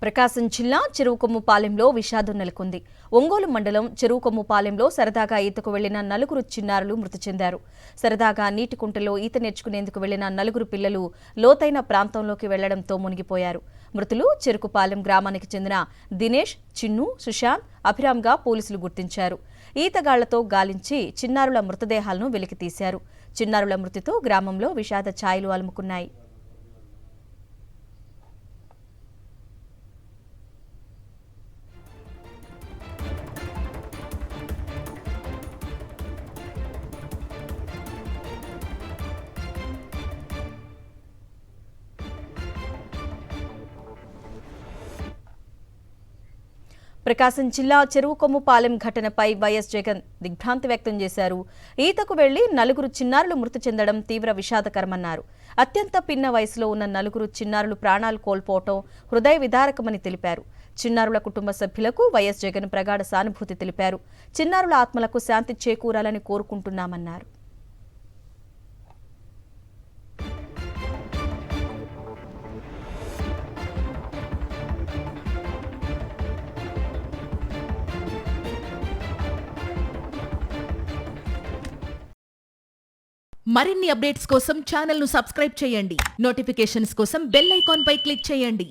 ప్రకాశం జిల్లా చెరువుకొమ్ముపాలెంలో విషాదం నెలకొంది. ఒంగోలు మండలం చెరువుకొమ్ముపాలెంలో సరదాగా ఈతకు వెళ్లిన నలుగురు చిన్నారులు మృతి చెందారు. సరదాగా నీటి కుంటలో ఈత నేర్చుకునేందుకు వెళ్లిన నలుగురు పిల్లలు లోతైన ప్రాంతంలోకి వెళ్లడంతో మునిగిపోయారు. మృతులు చెరుకుపాలెం గ్రామానికి చెందిన దినేష్, చిన్ను, సుశాంత్, అభిరామ్గా పోలీసులు గుర్తించారు. ఈతగాళ్లతో గాలించి చిన్నారుల మృతదేహాలను వెలికితీశారు. చిన్నారుల మృతితో గ్రామంలో విషాద ఛాయలు అలుముకున్నాయి. ప్రకాశం జిల్లా చెరువుకొమ్ముపాలెం ఘటనపై వైఎస్ జగన్ దిగ్భ్రాంతి వ్యక్తం చేశారు. ఈతకు వెళ్లి నలుగురు చిన్నారులు మృతి చెందడం తీవ్ర విషాదకరమన్నారు. అత్యంత పిన్న వయసులో ఉన్న నలుగురు చిన్నారులు ప్రాణాలు కోల్పోవటం హృదయ విదారకమని తెలిపారు. చిన్నారుల కుటుంబ సభ్యులకు వైఎస్ జగన్ ప్రగాఢ సానుభూతి తెలిపారు. చిన్నారుల ఆత్మలకు శాంతి చేకూరాలని కోరుకుంటున్నామన్నారు. మరిన్ని అప్డేట్స్ కోసం ఛానల్ ను సబ్స్క్రైబ్ చేయండి. నోటిఫికేషన్స్ కోసం బెల్ ఐకాన్ పై క్లిక్ చేయండి.